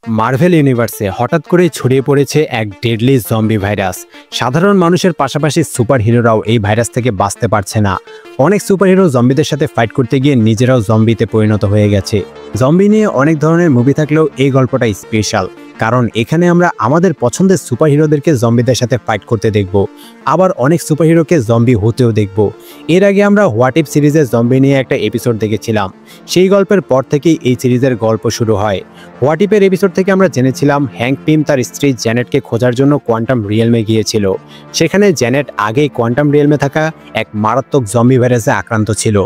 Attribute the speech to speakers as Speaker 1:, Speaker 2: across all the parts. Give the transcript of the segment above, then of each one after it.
Speaker 1: Marvel ইউনিভার্সে হঠাৎ করে ছড়িয়ে পড়েছে এক ডেডলি জম্বি ভাইরাস। সাধারণ মানুষের পাশাপাশি সুপার হিরোরাও এই ভাইরাস থেকে বাঁচতে পারছে না। অনেক সুপার হিরো জম্বিদের সাথে ফাইট করতে গিয়ে নিজেরাও জম্বিতে পরিণত হয়ে গেছে। জম্বি নিয়ে অনেক ধরনের মুভি থাকলেও এই গল্পটা স্পেশাল, কারণ এখানে আমরা আমাদের পছন্দের সুপার হিরোদেরকে জম্বিদের সাথে ফাইট করতে দেখব, আবার অনেক সুপার হিরোকে জম্বি হতেও দেখব। এর আগে আমরা হোয়াট ইফ সিরিজের জম্বি নিয়ে একটা এপিসোড দেখেছিলাম। সেই গল্পের পর থেকেই এই সিরিজের গল্প শুরু হয়। হোয়াট ইফের এপিসোড থেকে আমরা জেনেছিলাম হ্যাঙ্ক পিম তার স্ত্রী জ্যানেটকে খোঁজার জন্য কোয়ান্টাম রিয়েলমে গিয়েছিল। সেখানে জ্যানেট আগেই কোয়ান্টাম রিয়েলমে থাকা এক মারাত্মক জম্বি ভাইরাসে আক্রান্ত ছিল।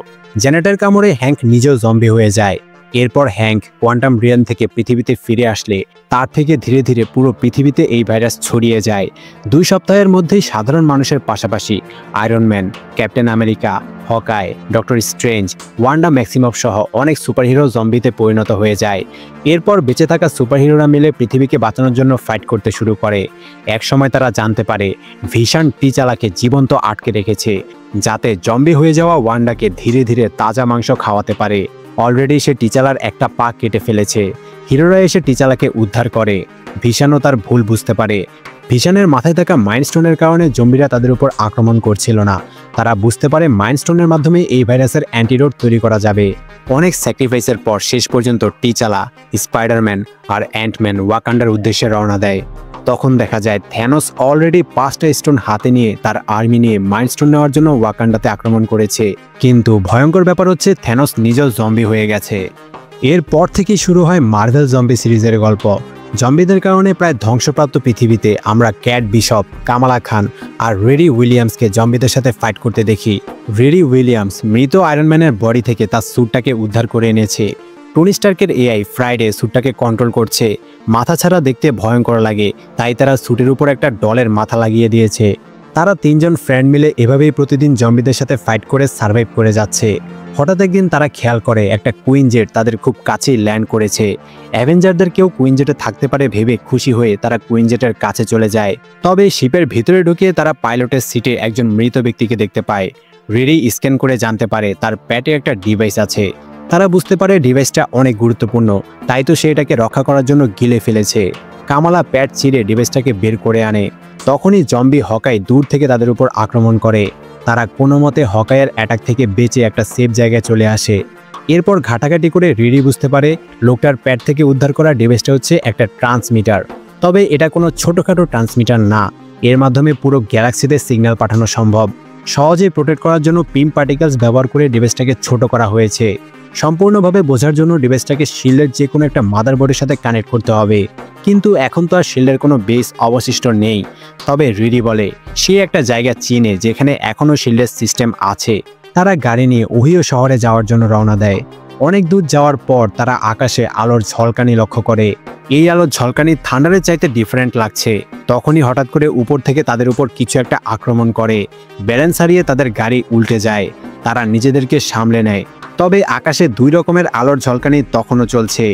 Speaker 1: জ্যানেটের কামড়ে হ্যাঙ্ক নিজেও জম্বি হয়ে যায়। এরপর হ্যাঙ্ক কোয়ান্টাম রিয়েলম থেকে পৃথিবীতে ফিরে আসলে তার থেকে ধীরে ধীরে পুরো পৃথিবীতে এই ভাইরাস ছড়িয়ে যায়। 2 সপ্তাহের মধ্যেই সাধারণ মানুষের পাশাপাশি Iron Man, Captain America, Hawkeye, Doctor Strange, Wanda Maximoff সহ অনেক সুপারহিরো জম্বিতে পরিণত হয়ে যায়। এরপর বেঁচে থাকা সুপারহিরোরা মিলে পৃথিবীকে বাঁচানোর জন্য ফাইট করতে শুরু করে। একসময় তারা জানতে পারে ভিশন টিচালাকে জীবন্ত আটকে রেখেছে, যাতে জম্বি হয়ে যাওয়া ওয়ান্ডাকে ধীরে ধীরে তাজা মাংস খাওয়াতে পারে। অলরেডি সে টিচালার একটা পা কেটে ফেলেছে। হিরোরা এসে টিচালাকে উদ্ধার করে। ভিশনও তার ভুল বুঝতে পারে। ভিশনের মাথায় থাকা মাইন্ডস্টোনের কারণে জম্বিরা তাদের উপর আক্রমণ করছিল না। তারা বুঝতে পারে মাইন্ডস্টোনের মাধ্যমে এই ভাইরাসের অ্যান্টিডোট তৈরি করা যাবে। অনেক স্যাক্রিফাইসের পর শেষ পর্যন্ত টিচালা, স্পাইডারম্যান আর অ্যান্টম্যান ওয়াকান্ডার উদ্দেশ্যে রওনা দেয়। তখন দেখা যায় থ্যানোস অলরেডি 5টা স্টোন হাতে নিয়ে তার আর্মি নিয়ে মাইন্ডস্টোন নেওয়ার জন্য ওয়াকান্ডাতে আক্রমণ করেছে। কিন্তু ভয়ঙ্কর ব্যাপার হচ্ছে থ্যানোস নিজেও জম্বি হয়ে গেছে। এরপর থেকেই শুরু হয় মার্ভেল জম্বি সিরিজের গল্প। জম্বিদের কারণে প্রায় ধ্বংসপ্রাপ্ত পৃথিবীতে আমরা ক্যাট বিশপ, কামালা খান আর রেডি উইলিয়ামসকে জম্বিদের সাথে ফাইট করতে দেখি। রেডি উইলিয়ামস মৃত আয়রনম্যানের বডি থেকে তার স্যুটটাকে উদ্ধার করে এনেছে। টনি স্টার্কের এআই ফ্রাইডে স্যুটটাকে কন্ট্রোল করছে। মাথা ছাড়া দেখতে ভয়ঙ্কর লাগে, তাই তারা স্যুটের উপর একটা ডলের মাথা লাগিয়ে দিয়েছে। তারা 3 জন ফ্রেন্ড মিলে এভাবেই প্রতিদিন জম্বিদের সাথে ফাইট করে সার্ভাইভ করে যাচ্ছে। হঠাৎ একদিন তারা খেয়াল করে একটা কুইন জেট তাদের খুব কাছেই ল্যান্ড করেছে। অ্যাভেঞ্জারদের কেউ কুইন জেটে থাকতে পারে ভেবে খুশি হয়ে তারা কুইন জেটের কাছে চলে যায়। তবে শিপের ভিতরে ঢুকে তারা পাইলটের সিটে একজন মৃত ব্যক্তিকে দেখতে পায়। রেডি স্ক্যান করে জানতে পারে তার পেটে একটা ডিভাইস আছে। তারা বুঝতে পারে ডিভাইসটা অনেক গুরুত্বপূর্ণ, তাই তো সে এটাকে রক্ষা করার জন্য গিলে ফেলেছে। কামালা প্যাট ছিঁড়ে ডিভাইসটাকে বের করে আনে। তখনই জম্বি হকাই দূর থেকে তাদের উপর আক্রমণ করে। তারা কোনো মতে হকাইয়ের অ্যাটাক থেকে বেঁচে একটা সেফ জায়গায় চলে আসে। এরপর ঘাটাঘাটি করে রিডি বুঝতে পারে লোকটার প্যাট থেকে উদ্ধার করা ডিভাইসটা হচ্ছে একটা ট্রান্সমিটার। তবে এটা কোনো ছোটোখাটো ট্রান্সমিটার না, এর মাধ্যমে পুরো গ্যালাক্সিতে সিগন্যাল পাঠানো সম্ভব। সহজেই প্রোটেক্ট করার জন্য পিম পার্টিকেলস ব্যবহার করে ডিভাইসটাকে ছোট করা হয়েছে। সম্পূর্ণভাবে বোঝার জন্য ডিভাইসটাকে শিল্ডের যে কোনো একটা মাদারবোর্ডের সাথে কানেক্ট করতে হবে। কিন্তু এখন তো আর শিল্ডের কোনো বেস অবশিষ্ট নেই। তবে রিডি বলে সে একটা জায়গা চিনে যেখানে এখনও শিল্ডের সিস্টেম আছে। তারা গাড়ি নিয়ে ওহিও শহরে যাওয়ার জন্য রওনা দেয়। অনেক দূর যাওয়ার পর তারা আকাশে আলোর ঝলকানি লক্ষ্য করে। এই আলোর ঝলকানি থান্ডারের চাইতে ডিফারেন্ট লাগছে। তখনই হঠাৎ করে উপর থেকে তাদের উপর কিছু একটা আক্রমণ করে। ব্যালেন্স হারিয়ে তাদের গাড়ি উল্টে যায়। তারা নিজেদেরকে সামলে নেয়। তবে আকাশে 2 রকমের আলোর ঝলকানি তখনও চলছে।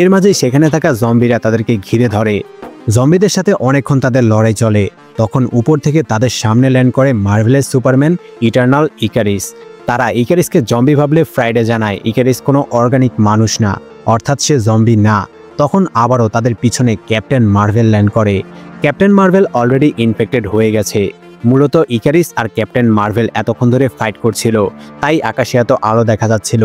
Speaker 1: এর মাঝে সেখানে থাকা জম্বিরা তাদেরকে ঘিরে ধরে। জম্বিদের সাথে অনেকক্ষণ তাদের লড়াই চলে। তখন উপর থেকে তাদের সামনে ল্যান্ড করে মার্ভেলের সুপারম্যান ইটারনাল ইকারিস। তারা ইকারিসকে জম্বি ভাবলে ফ্রাইডে জানায় ইকারিস কোনো অর্গানিক মানুষ না, অর্থাৎ সে জম্বি না। তখন আবারও তাদের পিছনে ক্যাপ্টেন মার্ভেল ল্যান্ড করে। ক্যাপ্টেন মার্ভেল অলরেডি ইনফেক্টেড হয়ে গেছে। মূলত ইকারিস আর ক্যাপ্টেন মার্ভেল এতক্ষণ ধরে ফাইট করছিল, তাই আকাশে এত আলো দেখা যাচ্ছিল।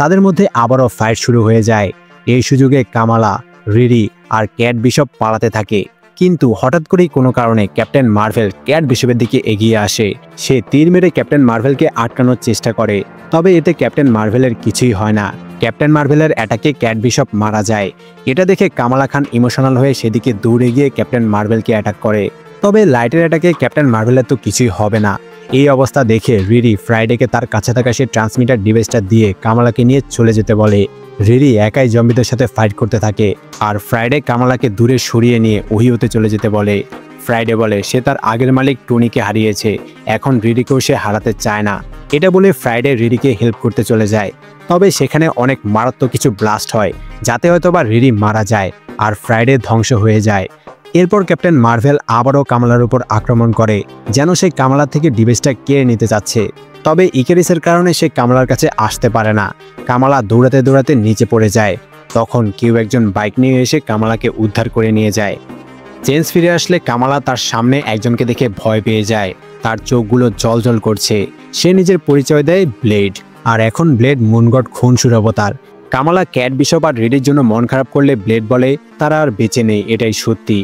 Speaker 1: তাদের মধ্যে আবারও ফাইট শুরু হয়ে যায়। এই সুযোগে কামালা, রিডি আর ক্যাট বিশপ পালাতে থাকে। কিন্তু হঠাৎ করেই কোনো কারণে ক্যাপ্টেন মার্ভেল ক্যাট বিশপের দিকে এগিয়ে আসে। সে তীর মেরে ক্যাপ্টেন মার্ভেলকে আটকানোর চেষ্টা করে। তবে এতে ক্যাপ্টেন মার্ভেলের কিছুই হয় না। ক্যাপ্টেন মার্ভেলের অ্যাটাকে ক্যাট বিশপ মারা যায়। এটা দেখে কামালা খান ইমোশনাল হয়ে সেদিকে দৌড়ে গিয়ে ক্যাপ্টেন মার্ভেলকে অ্যাটাক করে। তবে লাইটের অ্যাটাকে ক্যাপ্টেন মার্ভেলের তো কিছুই হবে না। এই অবস্থা দেখে রিডি ফ্রাইডেকে তার কাছে থাকা সে ট্রান্সমিটার ডিভাইসটা দিয়ে কামালাকে নিয়ে চলে যেতে বলে। রিডি একাই জম্বিদের সাথে ফাইট করতে থাকে আর ফ্রাইডে কামালাকে দূরে সরিয়ে নিয়ে ওহিওতে চলে যেতে বলে। ফ্রাইডে বলে সে তার আগের মালিক টনিকে হারিয়েছে, এখন রিডিকেও সে হারাতে চায় না। এটা বলে ফ্রাইডে রিডিকে হেল্প করতে চলে যায়। তবে সেখানে অনেক মারাত্মক কিছু ব্লাস্ট হয়, যাতে হয়তোবা রিডি মারা যায় আর ফ্রাইডে ধ্বংস হয়ে যায়। এরপর ক্যাপ্টেন মার্ভেল আবারও কামালার উপর আক্রমণ করে, যেন সে কামালা থেকে ডিভাইসটা কেড়ে নিতে চাচ্ছে। তবে ইকারিসের কারণে সে কামালার কাছে আসতে পারে না। কামালা দৌড়াতে দৌড়াতে নিচে পড়ে যায়। তখন কেউ একজন বাইক নিয়ে এসে কামালাকে উদ্ধার করে নিয়ে যায়। চেঞ্জ ফিরে আসলে কামালা তার সামনে একজনকে দেখে ভয় পেয়ে যায়। তার চোখগুলো জ্বলজ্বল করছে। সে নিজের পরিচয় দেয় ব্লেড। আর এখন ব্লেড মুনগড খুনসুর অবতার। কামালা ক্যাট বিশপ আর রেডির জন্য মন খারাপ করলে ব্লেড বলে তারা আর বেঁচে নেই, এটাই সত্যি।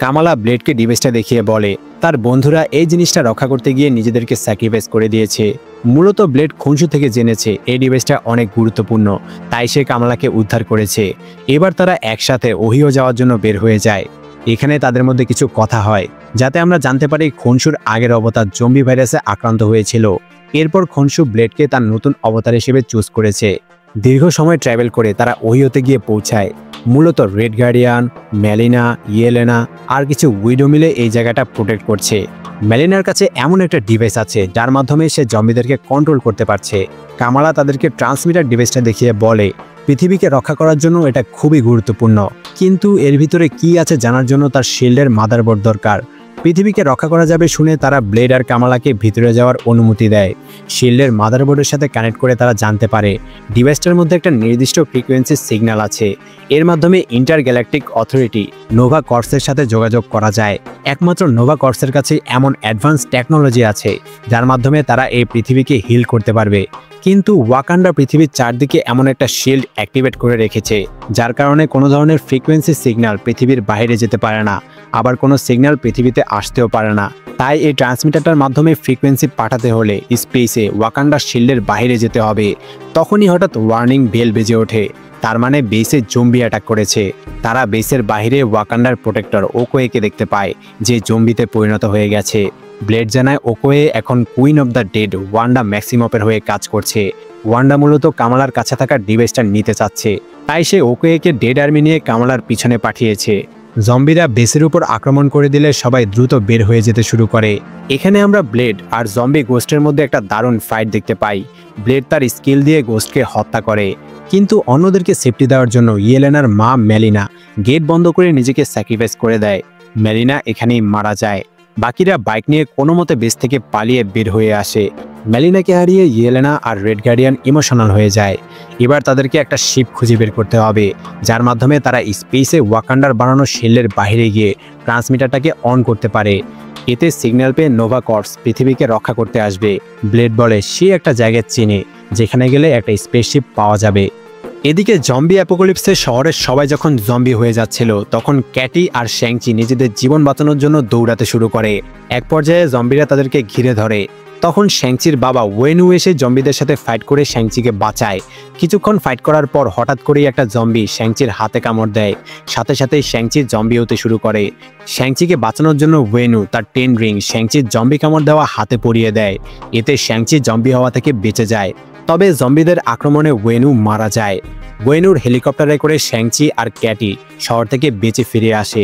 Speaker 1: কামালা ব্লেডকে ডিভাইসটা দেখিয়ে বলে তার বন্ধুরা এই জিনিসটা রক্ষা করতে গিয়ে নিজেদেরকে স্যাক্রিফাইস করে দিয়েছে। মূলত ব্লেড খুনসু থেকে জেনেছে এই ডিভাইসটা অনেক গুরুত্বপূর্ণ, তাই সে কামালাকে উদ্ধার করেছে। এবার তারা একসাথে ওহিও যাওয়ার জন্য বের হয়ে যায়। এখানে তাদের মধ্যে কিছু কথা হয় যাতে আমরা জানতে পারি খুনসুর আগের অবতার জম্বি ভাইরাসে আক্রান্ত হয়েছিল। এরপর খুনসু ব্লেডকে তার নতুন অবতার হিসেবে চুজ করেছে। দীর্ঘ সময় ট্রাভেল করে তারা ওহিওতে গিয়ে পৌঁছায়। মূলত রেড গার্ডিয়ান, মেলিনা, ইয়েলেনা আর কিছু উইডো মিলে এই জায়গাটা প্রোটেক্ট করছে। মেলিনার কাছে এমন একটা ডিভাইস আছে যার মাধ্যমে সে জম্বিদেরকে কন্ট্রোল করতে পারছে। কামালা তাদেরকে ট্রান্সমিটার ডিভাইসটা দেখিয়ে বলে পৃথিবীকে রক্ষা করার জন্য এটা খুবই গুরুত্বপূর্ণ, কিন্তু এর ভিতরে কি আছে জানার জন্য তার শিল্ডের মাদারবোর্ড দরকার। পৃথিবীকে রক্ষা করা যাবে শুনে তারা ব্লেড আর কামালাকে ভিতরে যাওয়ার অনুমতি দেয়। শিল্ডের মাদারবোর্ডের সাথে কানেক্ট করে তারা জানতে পারে ডিভাইসটার মধ্যে একটা নির্দিষ্ট ফ্রিকোয়েন্সির সিগন্যাল আছে। এর মাধ্যমে ইন্টারগ্যালাকটিক অথরিটি নোভা কর্পসের সাথে যোগাযোগ করা যায়। একমাত্র নোভা কর্পসের কাছে এমন অ্যাডভান্স টেকনোলজি আছে যার মাধ্যমে তারা এই পৃথিবীকে হিল করতে পারবে। কিন্তু ওয়াকান্ডা পৃথিবীর চারদিকে এমন একটা শিল্ড অ্যাক্টিভেট করে রেখেছে যার কারণে কোনো ধরনের ফ্রিকোয়েন্সি সিগন্যাল পৃথিবীর বাইরে যেতে পারে না, আবার কোনো সিগন্যাল পৃথিবীতে আসতেও পারে না। তাই এই ট্রান্সমিটারটার মাধ্যমে ফ্রিকোয়েন্সি পাঠাতে হলে স্পেসে ওয়াকান্ডার শিল্ডের বাইরে যেতে হবে। তখনই হঠাৎ ওয়ার্নিং বেল বেজে ওঠে, তার মানে বেসে জম্বি অ্যাটাক করেছে। তারা বেসের বাইরে ওয়াকান্ডার প্রোটেক্টর ওকোয়েকে দেখতে পায় যে জম্বিতে পরিণত হয়ে গেছে। ব্লেড জানায় ওকোয়ে এখন Queen of the Dead Wanda ম্যাক্সিমপের হয়ে কাজ করছে। ওয়ান্ডা মূলত কামালার কাছে থাকা ডিভাইসটা নিতে চাচ্ছে, তাই সে ওকোয়েকে ডেড আর্মি নিয়ে কামালার পিছনে পাঠিয়েছে। জম্বিরা বেসের উপর আক্রমণ করে দিলে সবাই দ্রুত বের হয়ে যেতে শুরু করে। এখানে আমরা ব্লেড আর জম্বি গোস্টের মধ্যে একটা দারুণ ফাইট দেখতে পাই। ব্লেড তার স্কিল দিয়ে গোস্টকে হত্যা করে, কিন্তু অন্যদেরকে সেফটি দেওয়ার জন্য ইয়েলেনার মা মেলিনা গেট বন্ধ করে নিজেকে স্যাক্রিফাইস করে দেয়। মেলিনা এখানেই মারা যায়। বাকিরা বাইক নিয়ে কোনো মতে বেস থেকে পালিয়ে বের হয়ে আসে। মেলিনাকে হারিয়ে ইয়েলেনা আর রেড গার্ডিয়ান ইমোশনাল হয়ে যায়। এবার তাদেরকে একটা শিপ খুঁজে বের করতে হবে যার মাধ্যমে তারা স্পেসে ওয়াকান্ডার বানানো শিল্ডের বাইরে গিয়ে ট্রান্সমিটারটাকে অন করতে পারে। এতে সিগন্যাল পেয়ে নোভা কর্পস পৃথিবীকে রক্ষা করতে আসবে। ব্লেড বলে সে একটা জায়গায় চেনে যেখানে গেলে একটা স্পেসশিপ পাওয়া যাবে। এদিকে জম্বি অ্যাপোকালিপসে শহরের সবাই যখন জম্বি হয়ে যাচ্ছিল তখন ক্যাটি আর শ্যাংচি নিজেদের জীবন বাঁচানোর জন্য দৌড়াতে শুরু করে। এক পর্যায়ে জম্বিরা তাদেরকে ঘিরে ধরে। তখন শ্যাংচির বাবা ওয়েনু এসে জম্বিদের সাথে ফাইট করে শ্যাংচিকে বাঁচায়। কিছুক্ষণ ফাইট করার পর হঠাৎ করেই একটা জম্বি শ্যাংচির হাতে কামড় দেয়। সাথে সাথেই শ্যাংচি জম্বি হতে শুরু করে। শ্যাংচিকে বাঁচানোর জন্য ওয়েনু তার 10 রিং শ্যাংচির জম্বি কামড় দেওয়া হাতে পরিয়ে দেয়। এতে শ্যাংচি জম্বি হওয়া থেকে বেঁচে যায়। তবে জম্বিদের আক্রমণে ওয়েনু মারা যায়। ওয়েনুর হেলিকপ্টারে করে শ্যাংচি আর ক্যাটি শহর থেকে বেঁচে ফিরে আসে।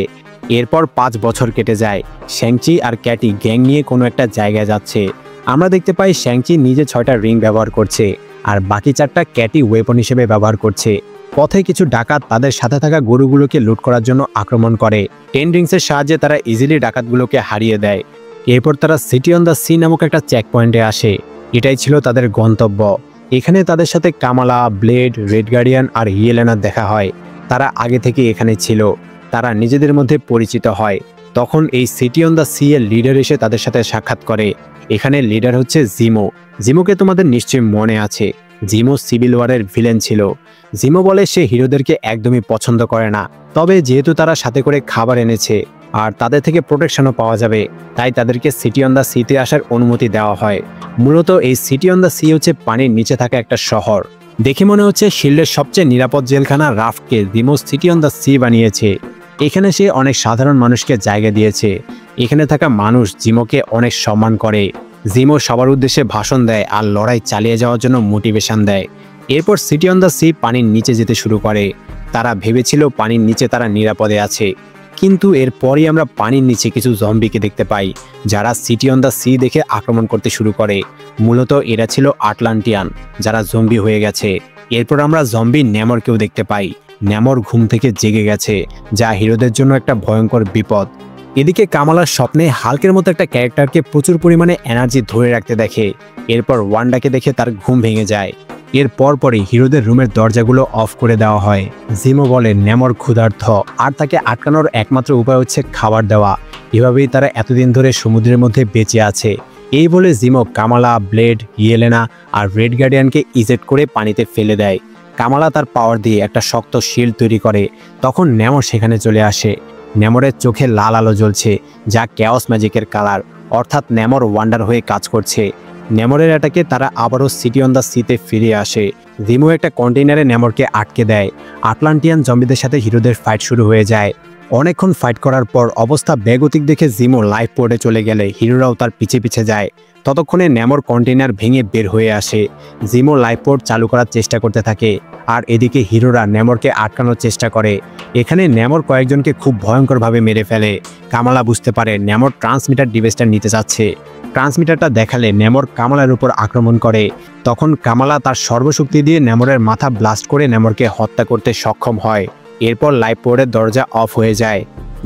Speaker 1: এরপর 5 বছর কেটে যায়। শ্যাংচি আর ক্যাটি গ্যাং নিয়ে কোনো একটা জায়গায় যাচ্ছে। আমরা দেখতে পাই শ্যাংচি নিজে 6টা রিং ব্যবহার করছে আর বাকি 4টা ক্যাটি ওয়েপন হিসেবে ব্যবহার করছে। পথে কিছু ডাকাত তাদের সাথে থাকা গরুগুলোকে লুট করার জন্য আক্রমণ করে। 10 রিংসের সাহায্যে তারা ইজিলি ডাকাতগুলোকে হারিয়ে দেয়। এরপর তারা সিটি অন দ্য সি নামক একটা চেক পয়েন্টে আসে। এটাই ছিল তাদের গন্তব্য। এখানে তাদের সাথে কামালা, ব্লেড, রেড গার্ডিয়ান আর ইয়েলেনার দেখা হয়। তারা আগে থেকে এখানে ছিল। তারা নিজেদের মধ্যে পরিচিত হয়। তখন এই সিটি অন দ্য সি এর লিডার এসে তাদের সাথে সাক্ষাৎ করে। এখানে লিডার হচ্ছে জিমো। জিমোকে তোমাদের নিশ্চয়ই মনে আছে, জিমো সিভিল ওয়ারের ভিলেন ছিল। জিমো বলে সে হিরোদেরকে একদমই পছন্দ করে না, তবে যেহেতু তারা সাথে করে খাবার এনেছে আর তাদের থেকে প্রোটেকশনও পাওয়া যাবে, তাই তাদেরকে সিটি অন দ্য সিতে আসার অনুমতি দেওয়া হয়। মূলত এই সিটি অন দ্য সি হচ্ছে পানির নিচে থাকা একটা শহর। দেখে মনে হচ্ছে শিল্ডের সবচেয়ে নিরাপদ জেলখানা রাফটকে জিমো সিটি অন দ্য সি বানিয়েছে। এখানে সে অনেক সাধারণ মানুষকে জায়গা দিয়েছে। এখানে থাকা মানুষ জিমোকে অনেক সম্মান করে। জিমো সবার উদ্দেশ্যে ভাষণ দেয় আর লড়াই চালিয়ে যাওয়ার জন্য মোটিভেশন দেয়। এরপর সিটি অন দ্য সি পানির নিচে যেতে শুরু করে। তারা ভেবেছিল পানির নিচে তারা নিরাপদে আছে, কিন্তু এরপরই আমরা পানির নিচে কিছু জম্বিকে দেখতে পাই যারা সিটি অন দ্য সি দেখে আক্রমণ করতে শুরু করে। মূলত এরা ছিল আটলান্টিয়ান যারা জম্বি হয়ে গেছে। এরপর আমরা জম্বি নেমরকেও দেখতে পাই। নেমর ঘুম থেকে জেগে গেছে, যা হিরোদের জন্য একটা ভয়ঙ্কর বিপদ। এদিকে কামালার স্বপ্নে হাল্কের মতো একটা ক্যারেক্টারকে প্রচুর পরিমাণে এনার্জি ধরে রাখতে দেখে। এরপর ওয়ান্ডাকে দেখে তার ঘুম ভেঙে যায়। এর পরপরই হিরোদের রুমের দরজাগুলো অফ করে দেওয়া হয়। জিমো বলে নেমর ক্ষুধার্ত আর তাকে আটকানোর একমাত্র উপায় হচ্ছে খাবার দেওয়া। এভাবেই তারা এতদিন ধরে সমুদ্রের মধ্যে বেঁচে আছে। এই বলে জিমো কামালা, ব্লেড, ইয়েলেনা আর রেড গার্ডিয়ানকে ইজেক্ট করে পানিতে ফেলে দেয়। কামালা তার পাওয়ার দিয়ে একটা শক্ত শিল্ড তৈরি করে। তখন নেমর সেখানে চলে আসে। নেমরের চোখে লাল আলো জ্বলছে, যা ক্যাওস ম্যাজিকের কালার, অর্থাৎ নেমর ওয়ান্ডার হয়ে কাজ করছে। নেমরের অ্যাটাকে তারা আবারও সিটি অন দ্য সিতে ফিরে আসে। জিমো একটা কন্টেইনারে নেমরকে আটকে দেয়। আটলান্টিয়ান জম্বিদের সাথে হিরোদের ফাইট শুরু হয়ে যায়। অনেকক্ষণ ফাইট করার পর অবস্থা বেগতিক দেখে জিমো লাইফ পোর্টে চলে গেলে হিরোরাও তার পিছে পিছে যায়। ততক্ষণে নেমর কন্টেইনার ভেঙে বের হয়ে আসে। জিমো লাইফ পোর্ট চালু করার চেষ্টা করতে থাকে, আর এদিকে হিরোরা নেমরকে আটকানোর চেষ্টা করে। এখানে নেমর কয়েকজনকে খুব ভয়ঙ্করভাবে মেরে ফেলে। কামালা বুঝতে পারে নেমর ট্রান্সমিটার ডিভাইসটা নিতে যাচ্ছে। ট্রান্সমিটারটা দেখালে নেমর কামালার উপর আক্রমণ করে। তখন কামালা তার সর্বশক্তি দিয়ে নেমরের মাথা ব্লাস্ট করে নেমরকে হত্যা করতে সক্ষম হয়। এরপর লাইফ পোর্টের দরজা অফ হয়ে যায়।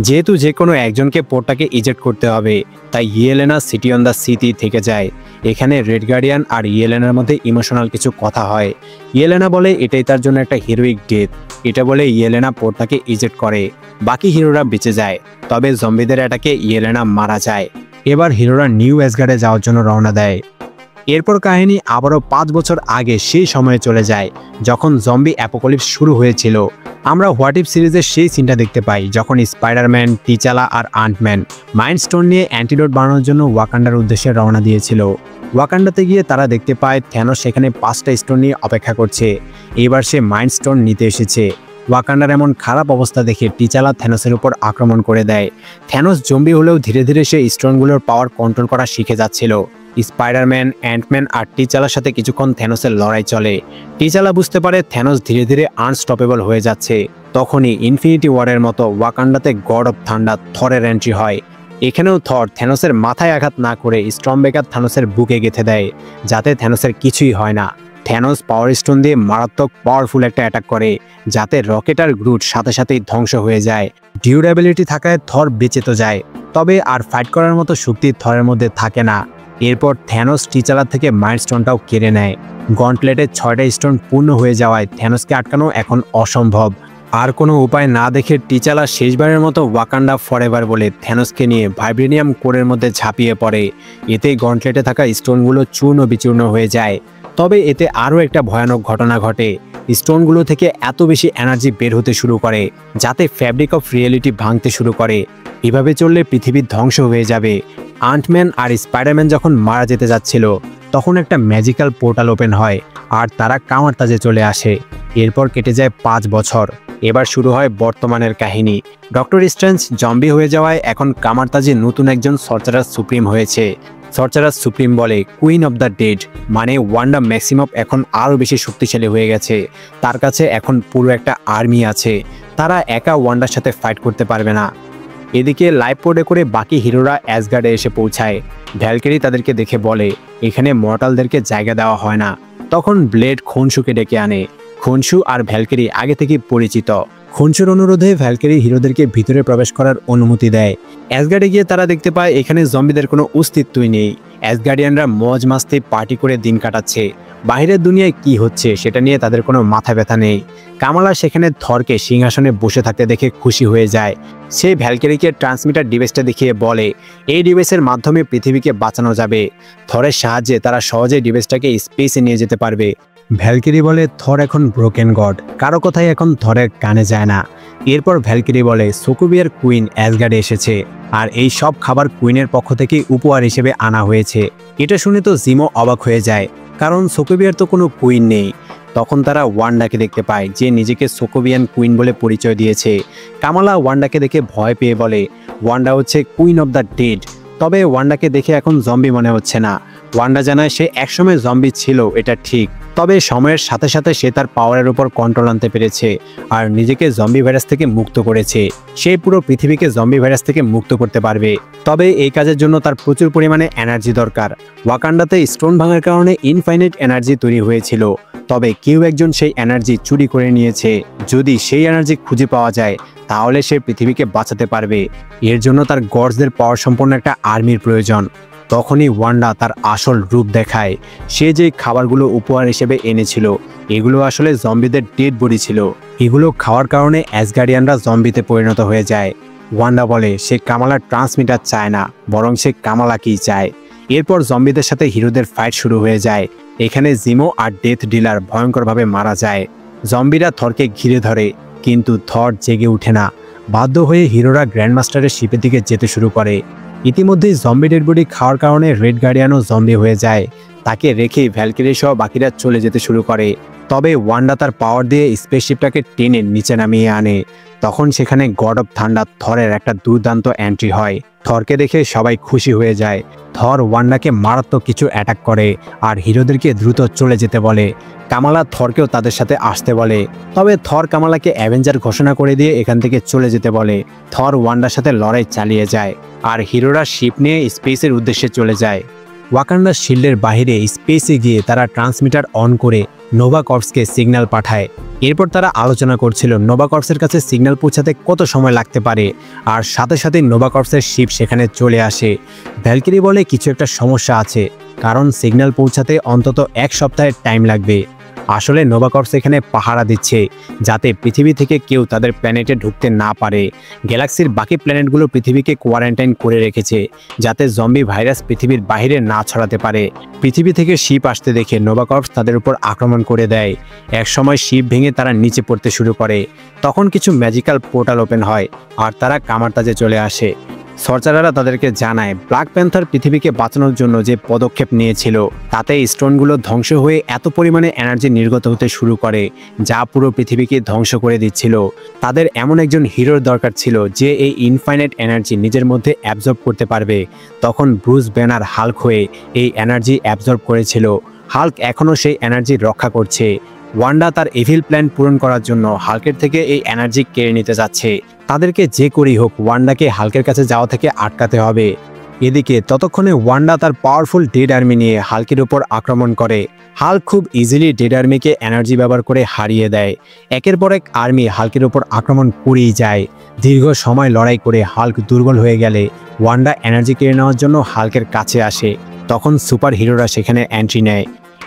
Speaker 1: যেহেতু যে কোনো একজনকে পোর্টটাকে ইজেক্ট করতে হবে, তাই Yelena city on the city থেকে যায়। এখানে রেড গার্ডিয়ান আর ইয়েলেনার মধ্যে ইমোশনাল কিছু কথা হয়। ইয়েলেনা বলে এটাই তার জন্য একটা হিরোইক ডেথ। এটা বলে ইয়েলেনা পোর্টটাকে ইজেক্ট করে। বাকি হিরোরা বেঁচে যায়, তবে জম্বিদের অ্যাটাকে ইয়েলেনা মারা যায়। এবার হিরোরা নিউ অ্যাসগার্ডে যাওয়ার জন্য রওনা দেয়। এরপর কাহিনী আবারও 5 বছর আগে সেই সময়ে চলে যায়, যখন জম্বি অ্যাপোকলিপস শুরু হয়েছিল। আমরা হোয়াট ইফ সিরিজের সেই সিনটা দেখতে পাই, যখন স্পাইডারম্যান, টিচালা আর আন্টম্যান মাইন্ড স্টোন নিয়ে অ্যান্টিডোট বানানোর জন্য ওয়াকান্ডার উদ্দেশ্যে রওনা দিয়েছিল। ওয়াকান্ডাতে গিয়ে তারা দেখতে পায় থ্যানোস সেখানে 5টা স্টোন নিয়ে অপেক্ষা করছে। এবার সে মাইন্ড স্টোন নিতে এসেছে। ওয়াকান্ডার এমন খারাপ অবস্থা দেখে টিচালা থ্যানোসের উপর আক্রমণ করে দেয়। থ্যানোস জম্বি হলেও ধীরে ধীরে সে স্টোনগুলোর পাওয়ার কন্ট্রোল করা শিখে যাচ্ছিল। স্পাইডারম্যান, অ্যান্টম্যান আর টিচালার সাথে কিছুক্ষণ থ্যানোসের লড়াই চলে। টিচালা বুঝতে পারে থ্যানোস ধীরে ধীরে আনস্টপেবল হয়ে যাচ্ছে। তখনই ইনফিনিটি ওয়ারের মতো ওয়াকান্ডাতে গড অফ থান্ডার থরের এন্ট্রি হয়। এখানেও থর থ্যানোসের মাথায় আঘাত না করে স্টর্মব্রেকার থ্যানোসের বুকে গেঁথে দেয়, যাতে থ্যানোসের কিছুই হয় না। থ্যানোস পাওয়ার স্টোন দিয়ে মারাত্মক পাওয়ারফুল একটা অ্যাটাক করে, যাতে রকেট আর গ্রুট সাথে সাথেই ধ্বংস হয়ে যায়। ডিউরেবিলিটি থাকায় থর বেঁচে তো যায়, তবে আর ফাইট করার মতো শক্তি থরের মধ্যে থাকে না। এরপর থ্যানোস টিচালার থেকে মাইন্ড স্টোনটাও কেড়ে নেয়। গন্টলেটের 6টা স্টোন পূর্ণ হয়ে যাওয়ায় থ্যানোসকে আটকানো এখন অসম্ভব। আর কোনো উপায় না দেখে টিচালা শেষবারের মতো ওয়াকান্ডা ফরএভার বলে থ্যানোসকে নিয়ে ভাইব্রেনিয়াম কোরের মধ্যে ঝাঁপিয়ে পড়ে। এতে গন্টলেটে থাকা স্টোনগুলো চূর্ণ বিচূর্ণ হয়ে যায়। তবে এতে আরও একটা ভয়ানক ঘটনা ঘটে। স্টোনগুলো থেকে এত বেশি এনার্জি বের হতে শুরু করে, যাতে ফ্যাব্রিক অফ রিয়েলিটি ভাঙতে শুরু করে। এভাবে চললে পৃথিবীর ধ্বংস হয়ে যাবে। আন্টম্যান আর স্পাইডারম্যান যখন মারা যেতে যাচ্ছিল, তখন একটা ম্যাজিক্যাল পোর্টাল ওপেন হয় আর তারা কামারতাজে চলে আসে। এরপর কেটে যায় 5 বছর। এবার শুরু হয় বর্তমানের কাহিনী। ডক্টর স্ট্রেঞ্জ জম্বি হয়ে যাওয়ায় এখন কামারতাজে নতুন একজন সর্সারার সুপ্রিম হয়েছে। সর্সারার সুপ্রিম বলে কুইন অফ দ্য ডেড, মানে ওয়ান্ডা ম্যাক্সিমফ এখন আরও বেশি শক্তিশালী হয়ে গেছে। তার কাছে এখন পুরো একটা আর্মি আছে। তারা একা ওয়ান্ডার সাথে ফাইট করতে পারবে না। এদিকে লাইফ পোর্টে করে বাকি হিরোরা অ্যাসগার্ডে এসে পৌঁছায়। ভ্যালকেরি তাদেরকে দেখে বলে এখানে মর্টালদেরকে জায়গা দেওয়া হয় না। তখন ব্লেড খনসুকে ডেকে আনে। খনসু আর ভ্যালকেরি আগে থেকেই পরিচিত। খনসুর অনুরোধে ভ্যালকেরি হিরোদেরকে ভিতরে প্রবেশ করার অনুমতি দেয়। অ্যাসগার্ডে গিয়ে তারা দেখতে পায় এখানে জম্বিদের কোনো অস্তিত্বই নেই। অ্যাসগার্ডিয়ানরা মজ মাস্তে পার্টি করে দিন কাটাচ্ছে। বাইরের দুনিয়ায় কি হচ্ছে সেটা নিয়ে তাদের কোনো মাথা ব্যথা নেই। কামালা সেখানে থরকে সিংহাসনে বসে থাকতে দেখে খুশি হয়ে যায়। সে ভ্যালকেরিকে ট্রান্সমিটার ডিভাইসটা দেখিয়ে বলে এই ডিভাইসের মাধ্যমে পৃথিবীকে বাঁচানো যাবে। থরের সাহায্যে তারা সহজে ডিভাইসটাকে স্পেসে নিয়ে যেতে পারবে। ভ্যালকেরি বলে থর এখন ব্রোকেন গড, কারো কথাই এখন থরের কানে যায় না। এরপর ভ্যালকেরি বলে সোকোভিয়ার কুইন অ্যাসগার্ডে এসেছে, আর এই সব খাবার কুইনের পক্ষ থেকে উপহার হিসেবে আনা হয়েছে। এটা শুনে তো জিমো অবাক হয়ে যায়, কারণ সোকোভিয়ার তো কোনো কুইন নেই। তখন তারা ওয়ান্ডাকে দেখতে পায়, যে নিজেকে সোকোভিয়ান কুইন বলে পরিচয় দিয়েছে। কামালা ওয়ান্ডাকে দেখে ভয় পেয়ে বলে ওয়ান্ডা হচ্ছে কুইন অফ দ্য ডেড। তবে ওয়ান্ডাকে দেখে এখন জম্বি মনে হচ্ছে না। ওয়ান্ডা জানায় সে একসময় জম্বি ছিল, এটা ঠিক, তবে সময়ের সাথে সাথে সে তার পাওয়ারের উপর কন্ট্রোল আনতে পেরেছে আর নিজেকে জম্বি ভাইরাস থেকে মুক্ত করেছে। সে পুরো পৃথিবীকে জম্বি ভাইরাস থেকে মুক্ত করতে পারবে, তবে এই কাজের জন্য তার প্রচুর পরিমাণে এনার্জি দরকার। ওয়াকান্ডাতে স্টোন ভাঙার কারণে ইনফাইনাইট এনার্জি তৈরি হয়েছিল, তবে কেউ একজন সেই এনার্জি চুরি করে নিয়েছে। যদি সেই এনার্জি খুঁজে পাওয়া যায় তাহলে সে পৃথিবীকে বাঁচাতে পারবে। এর জন্য তার গডসদের পাওয়ার সম্পন্ন একটা আর্মির প্রয়োজন। তখনই ওয়ান্ডা তার আসল রূপ দেখায়। সে যে খাবারগুলো উপহার হিসেবে এনেছিল এগুলো আসলে জম্বিদের ডেড বডি ছিল। এগুলো খাওয়ার কারণে অ্যাসগার্ডিয়ানরা জম্বিতে পরিণত হয়ে যায়। ওয়ান্ডা বলে সে কামালার ট্রান্সমিটার চায় না, বরং সে কামালাকেই চায়। এরপর জম্বিদের সাথে হিরোদের ফাইট শুরু হয়ে যায়। এখানে জিমো আর ডেথ ডিলার ভয়ঙ্করভাবে মারা যায়। জম্বিরা থরকে ঘিরে ধরে, কিন্তু থর জেগে ওঠে না। বাধ্য হয়ে হিরোরা গ্র্যান্ডমাস্টারের শিপের দিকে যেতে শুরু করে। ইতিমধ্যেই জম্বি ডেড বডি খাওয়ার কারণে রেড গার্ডিয়ানও জম্বি হয়ে যায়। তাকে রেখে ভ্যালকিরি সহ বাকিরা চলে যেতে শুরু করে। তবে ওয়ান্ডা তার পাওয়ার দিয়ে স্পেসশিপটাকে টেনে নিচে নামিয়ে আনে। তখন সেখানে গড অফ থান্ডার থরের একটা দুর্দান্ত এন্ট্রি হয়। থরকে দেখে সবাই খুশি হয়ে যায়। থর ওয়ান্ডাকে মারাত্মক কিছু অ্যাটাক করে আর হিরোদেরকে দ্রুত চলে যেতে বলে। কামালা থরকেও তাদের সাথে আসতে বলে। তবে থর কামালাকে অ্যাভেঞ্জার ঘোষণা করে দিয়ে এখান থেকে চলে যেতে বলে। থর ওয়ান্ডার সাথে লড়াই চালিয়ে যায় আর হিরোরা শিপ নিয়ে স্পেসের উদ্দেশ্যে চলে যায়। ওয়াকান্ডা শিল্ডের বাইরে স্পেসে গিয়ে তারা ট্রান্সমিটার অন করে নোভা কর্পসকে সিগন্যাল পাঠায়। এরপর তারা আলোচনা করছিল নোভা কর্পসের কাছে সিগন্যাল পৌঁছাতে কত সময় লাগতে পারে, আর সাথে সাথে নোভা কর্পসের শিপ সেখানে চলে আসে। ভ্যালকিরি বলে কিছু একটা সমস্যা আছে, কারণ সিগন্যাল পৌঁছাতে অন্তত 1 সপ্তাহের টাইম লাগবে। আসলে নোভা কর্পস এখানে পাহারা দিচ্ছে যাতে পৃথিবী থেকে কেউ তাদের প্ল্যানেটে ঢুকতে না পারে। গ্যালাক্সির বাকি প্ল্যানেটগুলো পৃথিবীকে কোয়ারেন্টাইন করে রেখেছে যাতে জম্বি ভাইরাস পৃথিবীর বাইরে না ছড়াতে পারে। পৃথিবী থেকে শিপ আসতে দেখে নোভা কর্পস তাদের উপর আক্রমণ করে দেয়। একসময় শিপ ভেঙে তারা নিচে পড়তে শুরু করে। তখন কিছু ম্যাজিক্যাল পোর্টাল ওপেন হয় আর তারা কামারতাজে চলে আসে। সর্সারাররা তাদেরকে জানায় ব্ল্যাক প্যান্থার পৃথিবীকে বাঁচানোর জন্য যে পদক্ষেপ নিয়েছিল তাতে স্টোনগুলো ধ্বংস হয়ে এত পরিমাণে এনার্জি নির্গত হতে শুরু করে যা পুরো পৃথিবীকে ধ্বংস করে দিচ্ছিল। তাদের এমন একজন হিরোর দরকার ছিল যে এই ইনফাইনাইট এনার্জি নিজের মধ্যে অ্যাবজর্ব করতে পারবে। তখন ব্রুস ব্যানার হাল্ক হয়ে এই এনার্জি অ্যাবজর্ব করেছিল। হাল্ক এখনও সেই এনার্জি রক্ষা করছে। ওয়ান্ডা তার ইভিল প্ল্যান পূরণ করার জন্য হাল্কের থেকে এই এনার্জি কেড়ে নিতে যাচ্ছে। তাদেরকে যে করেই হোক ওয়ান্ডাকে হাল্কের কাছে যাওয়া থেকে আটকাতে হবে। এদিকে ততক্ষণে ওয়ান্ডা তার পাওয়ারফুল ডেড আর্মি নিয়ে হাল্কের উপর আক্রমণ করে। হাল্ক খুব ইজিলি ডেড আর্মিকে এনার্জি ব্যবহার করে হারিয়ে দেয়। একের পর এক আর্মি হাল্কের উপর আক্রমণ করেই যায়। দীর্ঘ সময় লড়াই করে হাল্ক দুর্বল হয়ে গেলে ওয়ান্ডা এনার্জি কেড়ে নেওয়ার জন্য হাল্কের কাছে আসে। তখন সুপার হিরোরা সেখানে এন্ট্রি নেয়।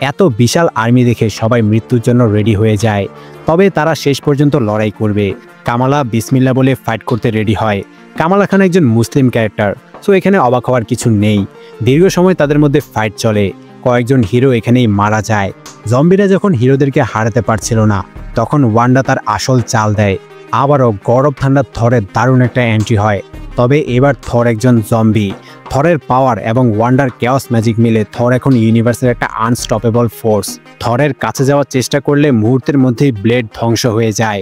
Speaker 1: এত বিশাল আর্মি দেখে সবাই মৃত্যুর জন্য রেডি হয়ে যায়। তবে তারা শেষ পর্যন্ত লড়াই করবে। কামালা বিসমিল্লা বলে ফাইট করতে রেডি হয়। কামালা খান একজন মুসলিম ক্যারেক্টার, সো এখানে অবাক হওয়ার কিছু নেই। দীর্ঘ সময় তাদের মধ্যে ফাইট চলে। কয়েকজন হিরো এখানেই মারা যায়। জম্বিরা যখন হিরোদেরকে হারাতে পারছিল না তখন ওয়ান্ডা তার আসল চাল দেয়। আবারও গড অফ থান্ডার থরের দারুণ একটা এন্ট্রি হয়। তবে এবার থর একজন জম্বি। থরের পাওয়ার এবং ওয়ান্ডার কেওস ম্যাজিক মিলে থর এখন ইউনিভার্সের একটা আনস্টপেবল ফোর্স। থরের কাছে যাওয়ার চেষ্টা করলে মুহূর্তের মধ্যেই ব্লেড ধ্বংস হয়ে যায়।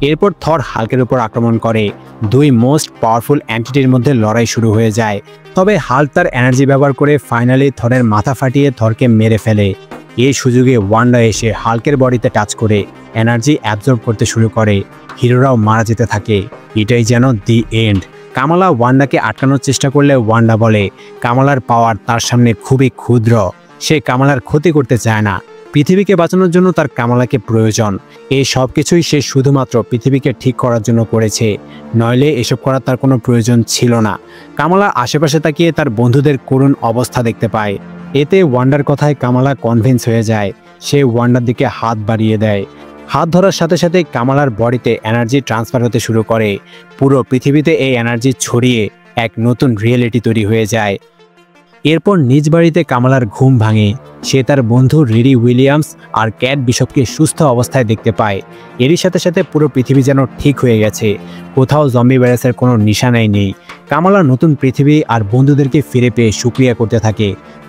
Speaker 1: এরপর থর হাল্কের উপর আক্রমণ করে। দুই মোস্ট পাওয়ারফুল এন্টিটির মধ্যে লড়াই শুরু হয়ে যায়। তবে হাল্ক তার এনার্জি ব্যবহার করে ফাইনালি থরের মাথা ফাটিয়ে থরকে মেরে ফেলে। এই সুযোগে ওয়ান্ডা এসে হাল্কের বডিতে টাচ করে এনার্জি অ্যাবজর্ব করতে শুরু করে। হিরোরাও মারা যেতে থাকে। এটাই যেন দি এন্ড। কামালা ওয়ান্ডাকে আটকানোর চেষ্টা করলে ওয়ান্ডা বলে কামালার পাওয়ার তার সামনে খুবই ক্ষুদ্র। সে কামালার ক্ষতি করতে চায় না। পৃথিবীকে বাঁচানোর জন্য তার কামালাকে প্রয়োজন। এই সব কিছুই সে শুধুমাত্র পৃথিবীকে ঠিক করার জন্য করেছে, নইলে এসব করার তার কোনো প্রয়োজন ছিল না। কামালা আশেপাশে তাকিয়ে তার বন্ধুদের করুণ অবস্থা দেখতে পায়। এতে ওয়ান্ডার কথায় কামালা কনভিন্স হয়ে যায়। সে ওয়ান্ডার দিকে হাত বাড়িয়ে দেয়। হাত ধরার সাথে সাথে কামালার বডিতে এনার্জি ট্রান্সফার হতে শুরু করে। পুরো পৃথিবীতে এই এনার্জি ছড়িয়ে এক নতুন রিয়েলিটি তৈরি হয়ে যায়। এরপর নিজ বাড়িতে কামালার ঘুম ভাঙে। সে তার বন্ধু রিরি উইলিয়ামস আর ক্যাট বিশপকে সুস্থ অবস্থায় দেখতে পায়। এরই সাথে সাথে পুরো পৃথিবী যেন ঠিক হয়ে গেছে। কোথাও জম্বি ভাইরাসের কোনো নিশানাই নেই। কামালা নতুন পৃথিবী আর বন্ধুদেরকে ফিরে পেয়ে শুকরিয়া করতে থাকে।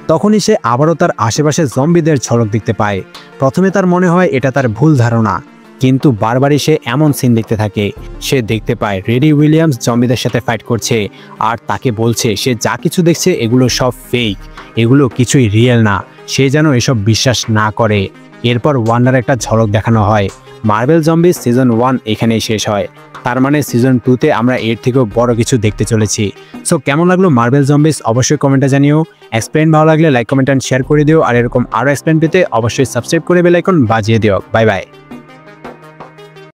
Speaker 1: তখনই সে আবারও তার আশেপাশে জম্বিদের ঝলক দেখতে পায়। প্রথমে তার মনে হয় এটা তার ভুল ধারণা, কিন্তু বারবারই সে এমন সিন দেখতে থাকে। সে দেখতে পায় রেডি উইলিয়ামস জম্বিদের সাথে ফাইট করছে আর তাকে বলছে সে যা কিছু দেখছে এগুলো সব ফেক, এগুলো কিছুই রিয়েল না। সে যেন এসব বিশ্বাস না করে। এরপর ওয়ান্ডার একটা ঝলক দেখানো হয়। মার্বেল জম্বিস সিজন 1 এখানেই শেষ হয়। তার মানে সিজন 2তে আমরা এর থেকেও বড় কিছু দেখতে চলেছি। সো কেমন লাগলো মার্বেল জম্বিস অবশ্যই কমেন্টে জানিও। এক্সপ্লেন ভালো লাগলে লাইক কমেন্ট অ্যান্ড শেয়ার করে দিও। আর এরকম আরও এক্সপ্লেন পেতে অবশ্যই সাবস্ক্রাইব করে বেল আইকন বাজিয়ে দিও। Bye bye.